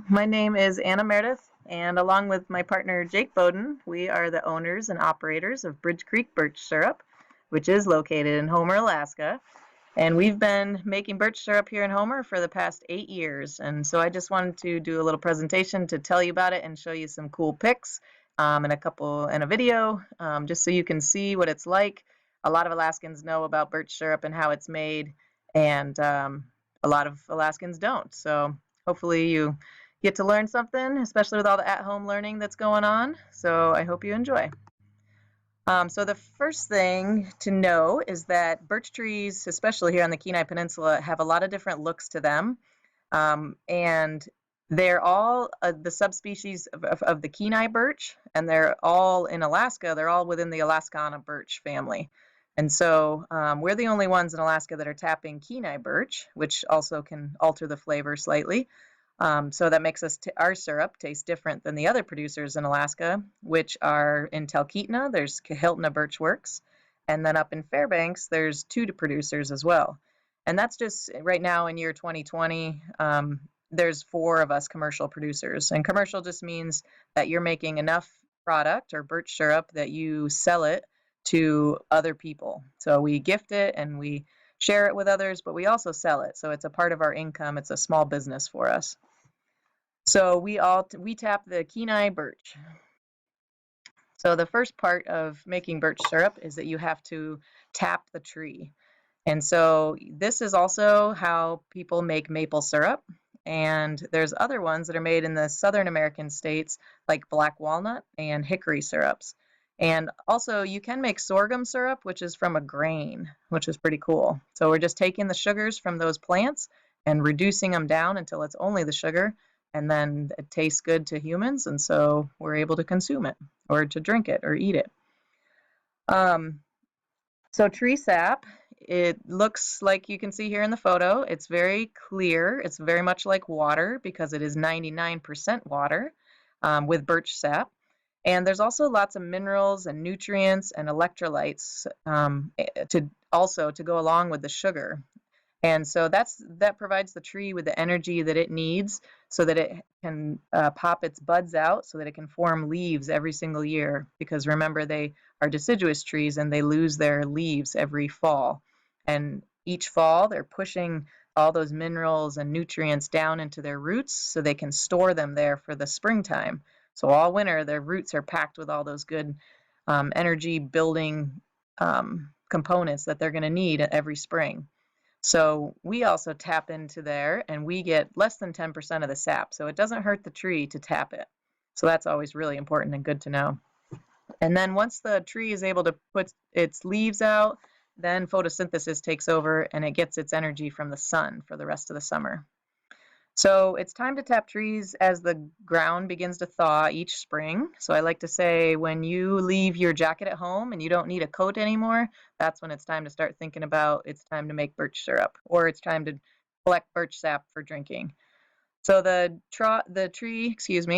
My name is Anna Meredith, and along with my partner Jake Bowden, we are the owners and operators of Bridge Creek Birch Syrup, which is located in Homer, Alaska. And we've been making birch syrup here in Homer for the past 8 years. And so I just wanted to do a little presentation to tell you about it and show you some cool pics and a video, just so you can see what it's like. A lot of Alaskans know about birch syrup and how it's made, and a lot of Alaskans don't. So hopefully you get to learn something, especially with all the at-home learning that's going on. So I hope you enjoy. So the first thing to know is that birch trees, especially here on the Kenai Peninsula, have a lot of different looks to them. And they're all the subspecies of the Kenai birch, and they're all in Alaska. They're all within the Alaskana birch family. And so we're the only ones in Alaska that are tapping Kenai birch, which also can alter the flavor slightly. So that makes our syrup taste different than the other producers in Alaska, which are in Talkeetna, there's Kahiltna Birch Works, and then up in Fairbanks, there's two producers as well. And that's just right now in year 2020, there's 4 of us commercial producers. And commercial just means that you're making enough product or birch syrup that you sell it to other people. So we gift it and we share it with others, but we also sell it. So it's a part of our income. It's a small business for us. So we tap the Kenai birch. So the first part of making birch syrup is that you have to tap the tree. And so this is also how people make maple syrup. And there's other ones that are made in the Southern American states, like black walnut and hickory syrups. And also you can make sorghum syrup, which is from a grain, which is pretty cool. So we're just taking the sugars from those plants and reducing them down until it's only the sugar, and then it tastes good to humans, and so we're able to consume it or to drink it or eat it. So tree sap, it looks like you can see here in the photo. It's very clear. It's very much like water because it is 99% water with birch sap. And there's also lots of minerals and nutrients and electrolytes to go along with the sugar. And so that provides the tree with the energy that it needs so that it can pop its buds out so that it can form leaves every single year. Because remember, they are deciduous trees and they lose their leaves every fall. And each fall, they're pushing all those minerals and nutrients down into their roots so they can store them there for the springtime. So all winter, their roots are packed with all those good energy building components that they're going to need every spring. So we also tap into there, and we get less than 10% of the sap. So it doesn't hurt the tree to tap it. So that's always really important and good to know. And then once the tree is able to put its leaves out, then photosynthesis takes over and it gets its energy from the sun for the rest of the summer. So it's time to tap trees as the ground begins to thaw each spring. So I like to say when you leave your jacket at home and you don't need a coat anymore, that's when it's time to start thinking about it's time to make birch syrup, or it's time to collect birch sap for drinking. So the tree,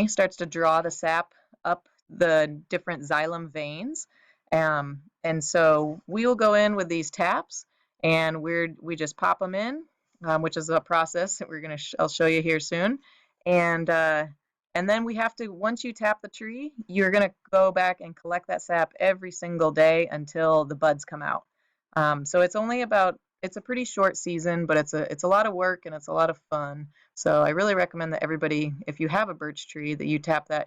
starts to draw the sap up the different xylem veins. And so we will go in with these taps and we just pop them in. Which is a process that I'll show you here soon. And then we have to, once you tap the tree, you're going to go back and collect that sap every single day until the buds come out. So it's a pretty short season, but it's a lot of work and it's a lot of fun. So I really recommend that everybody, if you have a birch tree, that you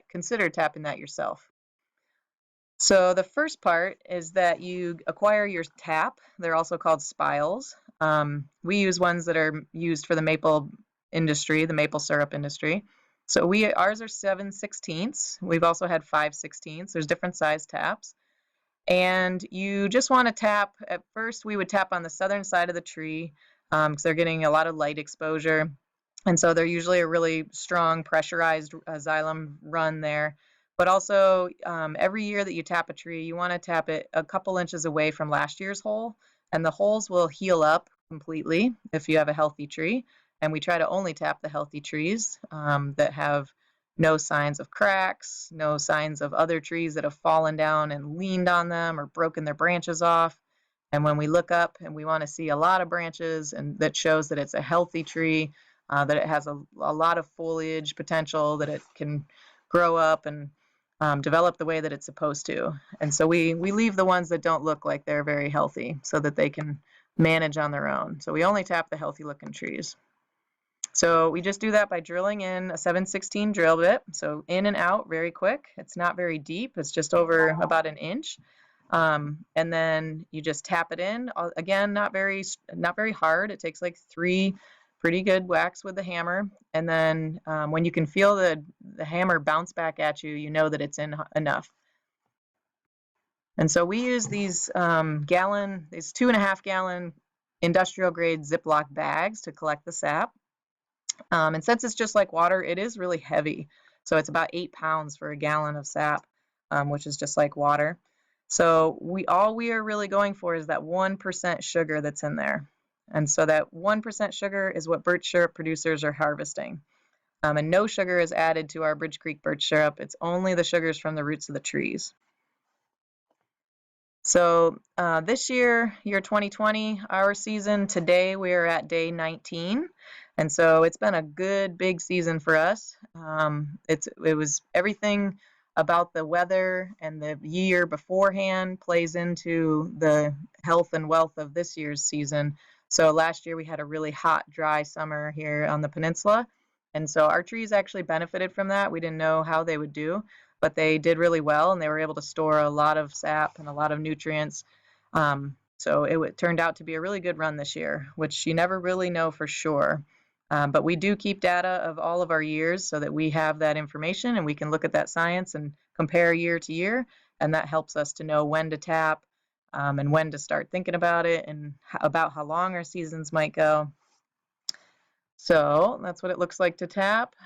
consider tapping that yourself. So the first part is that you acquire your tap. They're also called spiles. We use ones that are used for the maple industry, the maple syrup industry. So ours are 7/16. We've also had 5/16. There's different size taps. And you just want to tap. At first, we would tap on the southern side of the tree because they're getting a lot of light exposure. And so they're usually a really strong pressurized xylem run there. But also, every year that you tap a tree, you want to tap it a couple inches away from last year's hole, and the holes will heal up completely if you have a healthy tree. And we try to only tap the healthy trees that have no signs of cracks, no signs of other trees that have fallen down and leaned on them or broken their branches off. And when we look up and we want to see a lot of branches and that shows that it's a healthy tree, that it has a lot of foliage potential, that it can grow up and develop the way that it's supposed to. And so we leave the ones that don't look like they're very healthy so that they can manage on their own. So we only tap the healthy looking trees. So we just do that by drilling in a 7/16 drill bit. So in and out very quick. It's not very deep. It's just over about an inch. And then you just tap it in. Again, not very hard. It takes like 3 pretty good whacks with the hammer. And then when you can feel the hammer bounce back at you, you know that it's in enough. And so we use these these 2.5 gallon industrial grade Ziploc bags to collect the sap. And since it's just like water, it is really heavy. So it's about 8 pounds for a gallon of sap, which is just like water. So all we are really going for is that 1% sugar that's in there. And so that 1% sugar is what birch syrup producers are harvesting. And no sugar is added to our Bridge Creek birch syrup. It's only the sugars from the roots of the trees. So this year 2020, our season, today we are at day 19. And so it's been a good big season for us. It was everything about the weather and the year beforehand plays into the health and wealth of this year's season. So last year we had a really hot, dry summer here on the peninsula. And so our trees actually benefited from that. We didn't know how they would do, but they did really well, and they were able to store a lot of sap and a lot of nutrients. So it turned out to be a really good run this year, which you never really know for sure. But we do keep data of all of our years so that we have that information and we can look at that science and compare year to year. And that helps us to know when to tap and when to start thinking about it and about how long our seasons might go. So that's what it looks like to tap.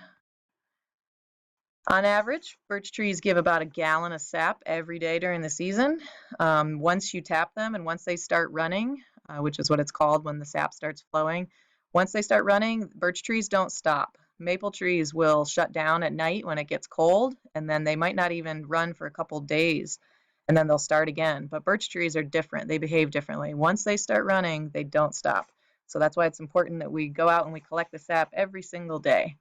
On average, birch trees give about a gallon of sap every day during the season. Once you tap them and once they start running, which is what it's called when the sap starts flowing, once they start running, birch trees don't stop. Maple trees will shut down at night when it gets cold, and then they might not even run for a couple days, and then they'll start again. But birch trees are different. They behave differently. Once they start running, they don't stop. So that's why it's important that we go out and we collect the sap every single day.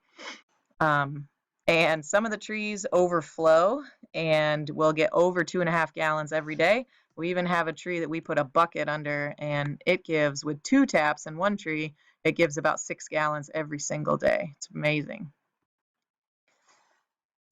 And some of the trees overflow and we'll get over 2.5 gallons every day. We even have a tree that we put a bucket under, and it gives, with 2 taps in one tree, it gives about 6 gallons every single day. It's amazing.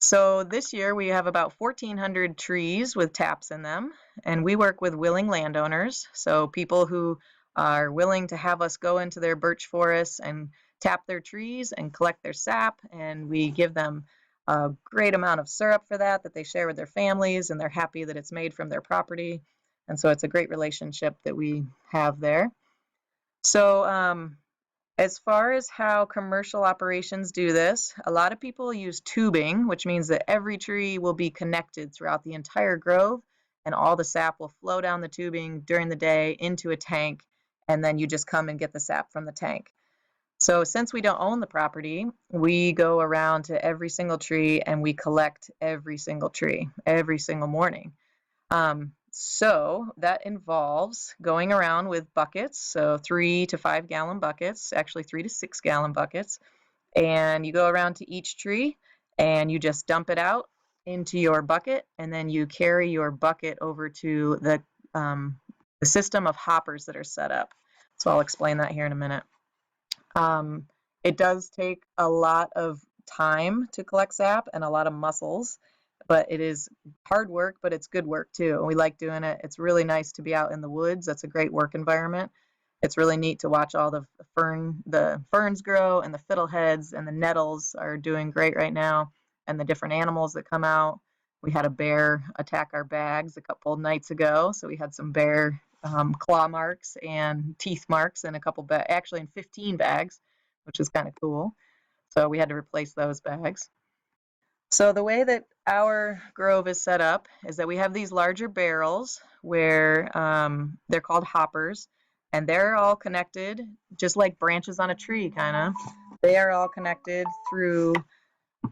So this year we have about 1,400 trees with taps in them, and we work with willing landowners, so people who are willing to have us go into their birch forests and tap their trees and collect their sap, and we give them a great amount of syrup for that they share with their families, and they're happy that it's made from their property. And so it's a great relationship that we have there. So as far as how commercial operations do this, a lot of people use tubing, which means that every tree will be connected throughout the entire grove, and all the sap will flow down the tubing during the day into a tank, and then you just come and get the sap from the tank. So since we don't own the property, we go around to every single tree and we collect every single tree every single morning. So that involves going around with buckets, so 3 to 5 gallon buckets, actually 3 to 6 gallon buckets, and you go around to each tree and you just dump it out into your bucket, and then you carry your bucket over to the system of hoppers that are set up. So I'll explain that here in a minute. It does take a lot of time to collect sap and a lot of muscles, but it is hard work, but it's good work too. We like doing it. It's really nice to be out in the woods. That's a great work environment. It's really neat to watch all the ferns grow, and the fiddleheads and the nettles are doing great right now, and the different animals that come out. We had a bear attack our bags a couple nights ago, so we had some bear claw marks and teeth marks in a couple actually in 15 bags, which is kind of cool. So we had to replace those bags. So the way that our grove is set up is that we have these larger barrels where they're called hoppers, and they're all connected just like branches on a tree, kind of. They are all connected through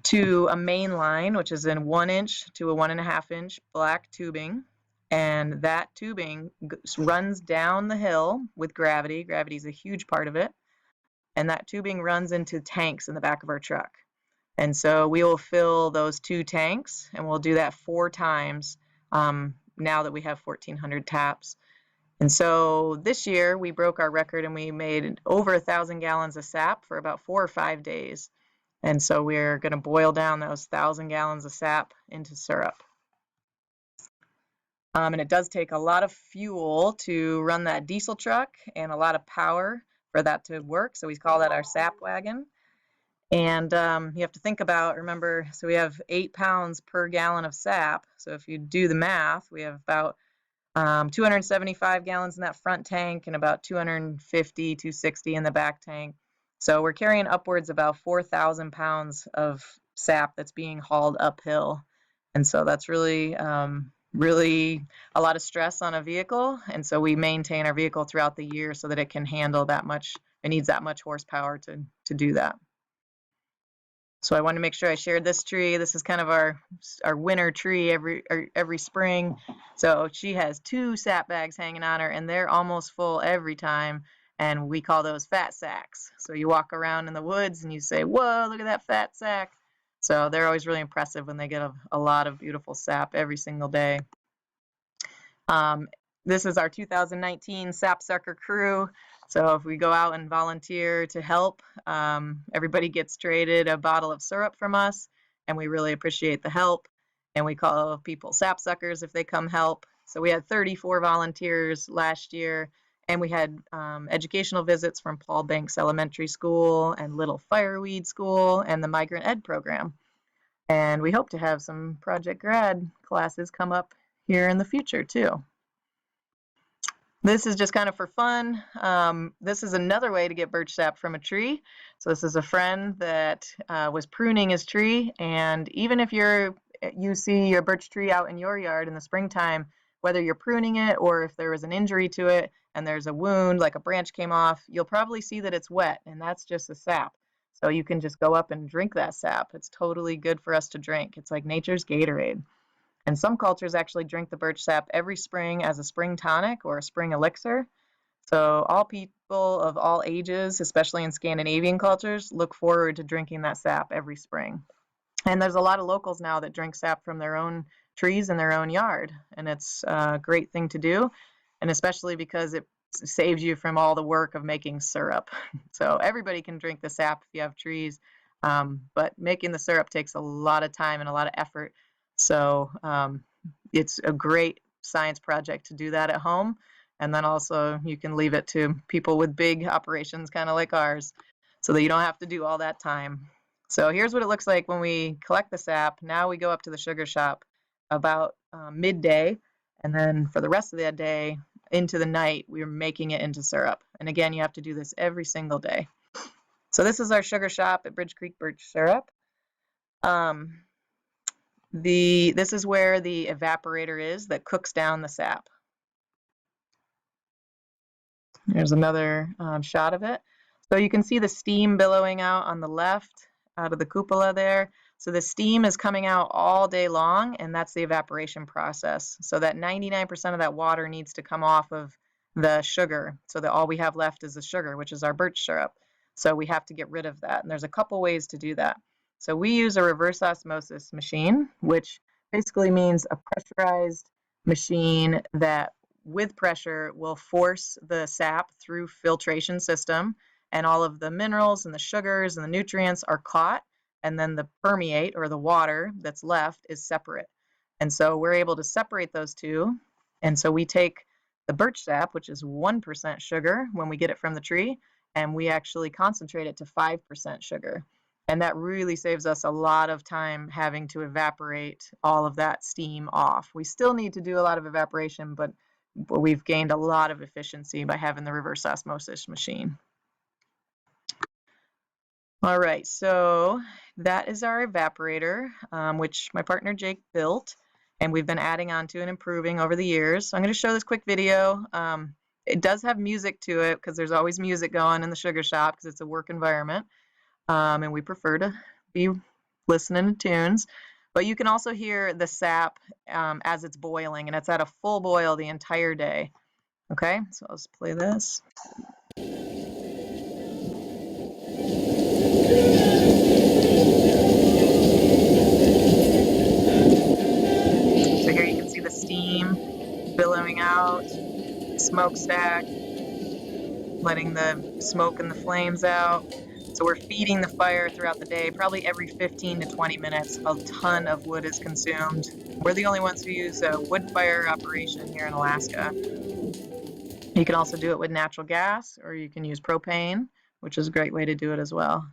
to a main line, which is in 1 inch to a 1.5 inch black tubing. And that tubing runs down the hill with gravity. Gravity is a huge part of it. and that tubing runs into tanks in the back of our truck. And so we will fill those 2 tanks, and we'll do that 4 times now that we have 1,400 taps. And so this year we broke our record and we made over 1,000 gallons of sap for about 4 or 5 days. And so we're going to boil down those 1,000 gallons of sap into syrup. And it does take a lot of fuel to run that diesel truck and a lot of power for that to work. So we call that our sap wagon. And you have to think about, remember, so we have 8 pounds per gallon of sap. So if you do the math, we have about 275 gallons in that front tank and about 250, 260 in the back tank. So we're carrying upwards about 4,000 pounds of sap that's being hauled uphill. And so that's really, really a lot of stress on a vehicle. And so we maintain our vehicle throughout the year so that it can handle that much, it needs that much horsepower to do that. So I wanted to make sure I shared this tree. This is kind of our winter tree every spring. So she has 2 sap bags hanging on her, and they're almost full every time. And we call those fat sacks. So you walk around in the woods and you say, "Whoa, look at that fat sack." So they're always really impressive when they get a lot of beautiful sap every single day. This is our 2019 Sap Sucker crew. So if we go out and volunteer to help, everybody gets traded a bottle of syrup from us, and we really appreciate the help. And we call people sap suckers if they come help. So we had 34 volunteers last year, and we had educational visits from Paul Banks Elementary School and Little Fireweed School and the Migrant Ed program. And we hope to have some Project Grad classes come up here in the future too. This is just kind of for fun. This is another way to get birch sap from a tree. So this is a friend that was pruning his tree, and even if you see your birch tree out in your yard in the springtime, whether you're pruning it or if there was an injury to it and there's a wound, like a branch came off, you'll probably see that it's wet, and that's just the sap. So you can just go up and drink that sap. It's totally good for us to drink. It's like nature's Gatorade. And some cultures actually drink the birch sap every spring as a spring tonic or a spring elixir. So all people of all ages, especially in Scandinavian cultures, look forward to drinking that sap every spring. And there's a lot of locals now that drink sap from their own trees in their own yard. And it's a great thing to do, and especially because it saves you from all the work of making syrup. So everybody can drink the sap if you have trees, but making the syrup takes a lot of time and a lot of effort. So it's a great science project to do that at home. And then also you can leave it to people with big operations, kind of like ours, so that you don't have to do all that time. So here's what it looks like when we collect the sap. Now we go up to the sugar shop about midday. And then for the rest of that day into the night, we're making it into syrup. And again, you have to do this every single day. So this is our sugar shop at Bridge Creek Birch Syrup. This is where the evaporator is that cooks down the sap. There's another shot of it. So you can see the steam billowing out on the left out of the cupola there. So the steam is coming out all day long, and that's the evaporation process. So that 99% of that water needs to come off of the sugar, so that all we have left is the sugar, which is our birch syrup. So we have to get rid of that, and there's a couple ways to do that. So we use a reverse osmosis machine, which basically means a pressurized machine that with pressure will force the sap through filtration system, and all of the minerals and the sugars and the nutrients are caught, and then the permeate, or the water that's left, is separate. And so we're able to separate those two. And so we take the birch sap, which is 1% sugar when we get it from the tree, and we actually concentrate it to 5% sugar. And that really saves us a lot of time having to evaporate all of that steam off. We still need to do a lot of evaporation, but we've gained a lot of efficiency by having the reverse osmosis machine. All right, so that is our evaporator, which my partner Jake built, and we've been adding on to and improving over the years. So I'm going to show this quick video. It does have music to it because there's always music going in the sugar shop because it's a work environment, and we prefer to be listening to tunes. But you can also hear the sap as it's boiling, and it's at a full boil the entire day. Okay, so let's play this. So here you can see the steam billowing out, smokestack, letting the smoke and the flames out. So we're feeding the fire throughout the day. Probably every 15 to 20 minutes, a ton of wood is consumed. We're the only ones who use a wood fire operation here in Alaska. You can also do it with natural gas, or you can use propane, which is a great way to do it as well.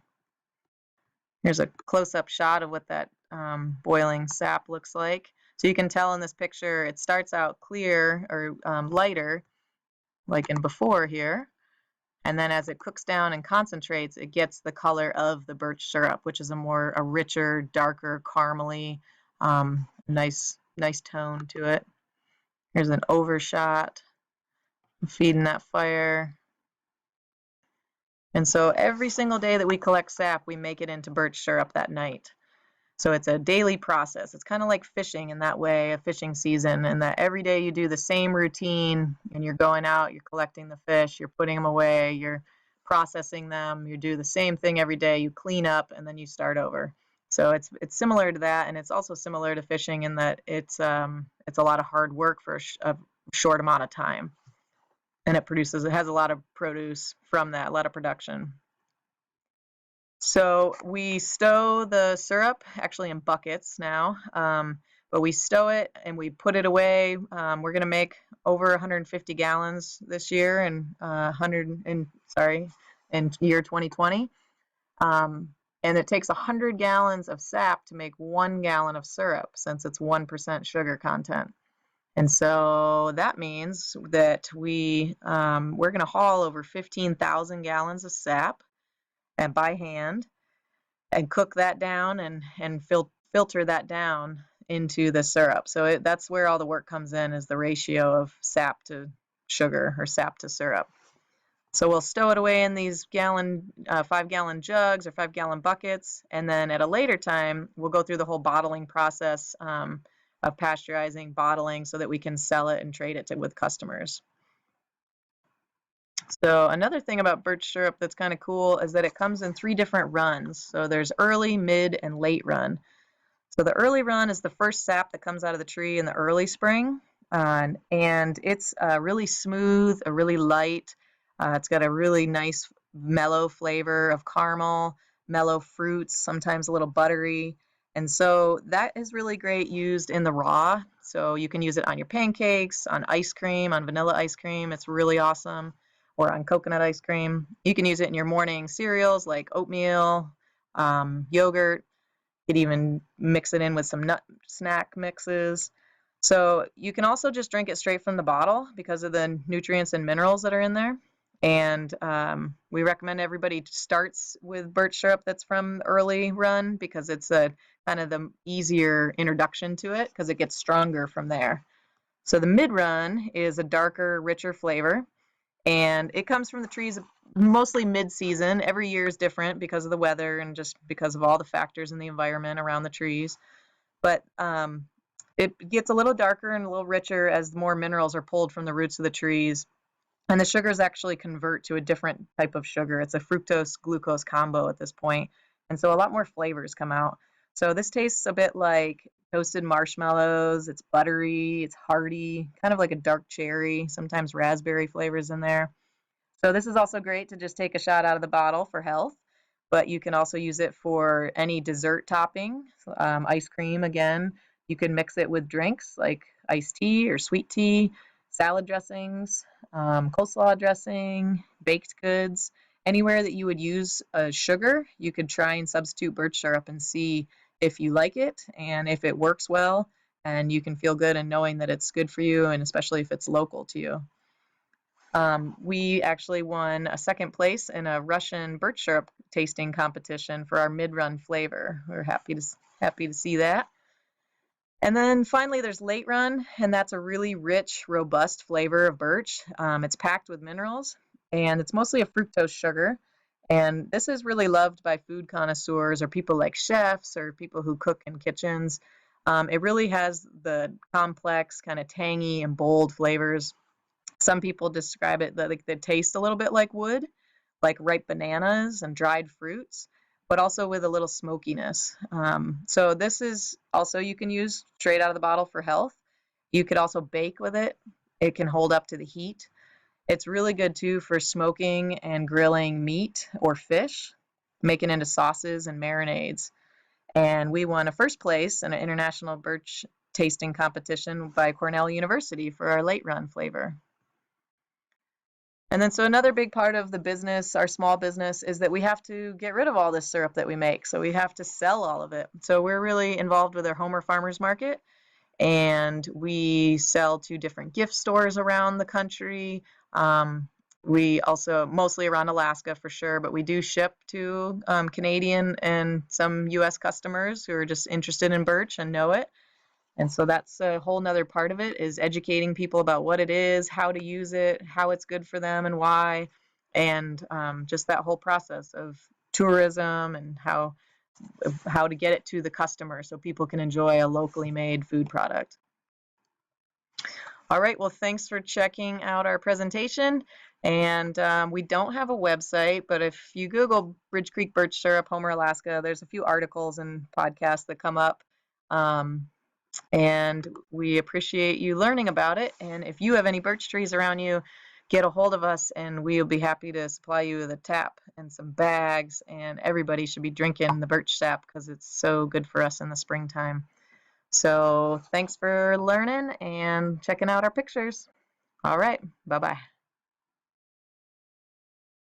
Here's a close-up shot of what that boiling sap looks like. So you can tell in this picture, it starts out clear or lighter, like in before here. And then as it cooks down and concentrates, it gets the color of the birch syrup, which is a richer, darker, caramely, nice tone to it. Here's an overshot, feeding that fire. And so every single day that we collect sap, we make it into birch syrup that night. So it's a daily process. It's kind of like fishing in that way, a fishing season, and that every day you do the same routine and you're going out, you're collecting the fish, you're putting them away, you're processing them, you do the same thing every day, you clean up, and then you start over. So it's similar to that, and it's also similar to fishing in that it's a lot of hard work for a short amount of time. And it has a lot of produce from that, a lot of production. So we stow the syrup actually in buckets now, but we stow it and we put it away. We're going to make over 150 gallons this year and in year 2020. And it takes 100 gallons of sap to make 1 gallon of syrup since it's 1% sugar content. And so that means that we're going to haul over 15,000 gallons of sap and by hand and cook that down and filter that down into the syrup. So that's where all the work comes in, is the ratio of sap to sugar or sap to syrup. So we'll stow it away in these 5-gallon jugs or 5-gallon buckets, and then at a later time we'll go through the whole bottling process of pasteurizing, bottling, so that we can sell it and trade it with customers. So another thing about birch syrup that's kind of cool is that it comes in 3 different runs. So there's early, mid, and late run. So the early run is the first sap that comes out of the tree in the early spring, and it's really smooth, a really light. It's got a really nice mellow flavor of caramel, mellow fruits, sometimes a little buttery. And so that is really great used in the raw. So you can use it on your pancakes, on ice cream, on vanilla ice cream. It's really awesome. Or on coconut ice cream. You can use it in your morning cereals like oatmeal, yogurt. You could even mix it in with some nut snack mixes. So you can also just drink it straight from the bottle because of the nutrients and minerals that are in there. And we recommend everybody starts with birch syrup that's from early run because it's a kind of the easier introduction to it because it gets stronger from there. So the mid run is a darker, richer flavor, and it comes from the trees mostly mid-season. Every year is different because of the weather and just because of all the factors in the environment around the trees. But it gets a little darker and a little richer as more minerals are pulled from the roots of the trees. And the sugars actually convert to a different type of sugar. It's a fructose-glucose combo at this point. And so a lot more flavors come out. So this tastes a bit like toasted marshmallows. It's buttery, it's hearty, kind of like a dark cherry, sometimes raspberry flavors in there. So this is also great to just take a shot out of the bottle for health, but you can also use it for any dessert topping, ice cream again. You can mix it with drinks like iced tea or sweet tea, salad dressings, coleslaw dressing, baked goods. Anywhere that you would use sugar, you could try and substitute birch syrup and see if you like it and if it works well, and you can feel good in knowing that it's good for you, and especially if it's local to you. We actually won a second place in a Russian birch syrup tasting competition for our mid-run flavor. We're happy to see that. And then finally there's late run, and that's a really rich, robust flavor of birch. It's packed with minerals, and it's mostly a fructose sugar. And this is really loved by food connoisseurs or people like chefs or people who cook in kitchens. It really has the complex, kind of tangy and bold flavors. Some people describe it that like they taste a little bit like wood, like ripe bananas and dried fruits, but also with a little smokiness. So this is also, you can use straight out of the bottle for health. You could also bake with it. It can hold up to the heat. It's really good too for smoking and grilling meat or fish, making into sauces and marinades. And we won a first place in an international birch tasting competition by Cornell University for our late run flavor. And then so another big part of the business, our small business, is that we have to get rid of all this syrup that we make. So we have to sell all of it. So we're really involved with our Homer Farmers Market, and we sell to different gift stores around the country. We also, mostly around Alaska for sure, but we do ship to Canadian and some US customers who are just interested in birch and know it. And so that's a whole nother part of it, is educating people about what it is, how to use it, how it's good for them and why, and just that whole process of tourism and how to get it to the customer so people can enjoy a locally made food product. All right, well, thanks for checking out our presentation. And we don't have a website, but if you Google Bridge Creek Birch Syrup, Homer, Alaska, there's a few articles and podcasts that come up. And we appreciate you learning about it. And if you have any birch trees around you, get a hold of us and we'll be happy to supply you with a tap and some bags. And everybody should be drinking the birch sap because it's so good for us in the springtime. So thanks for learning and checking out our pictures. All right, bye-bye.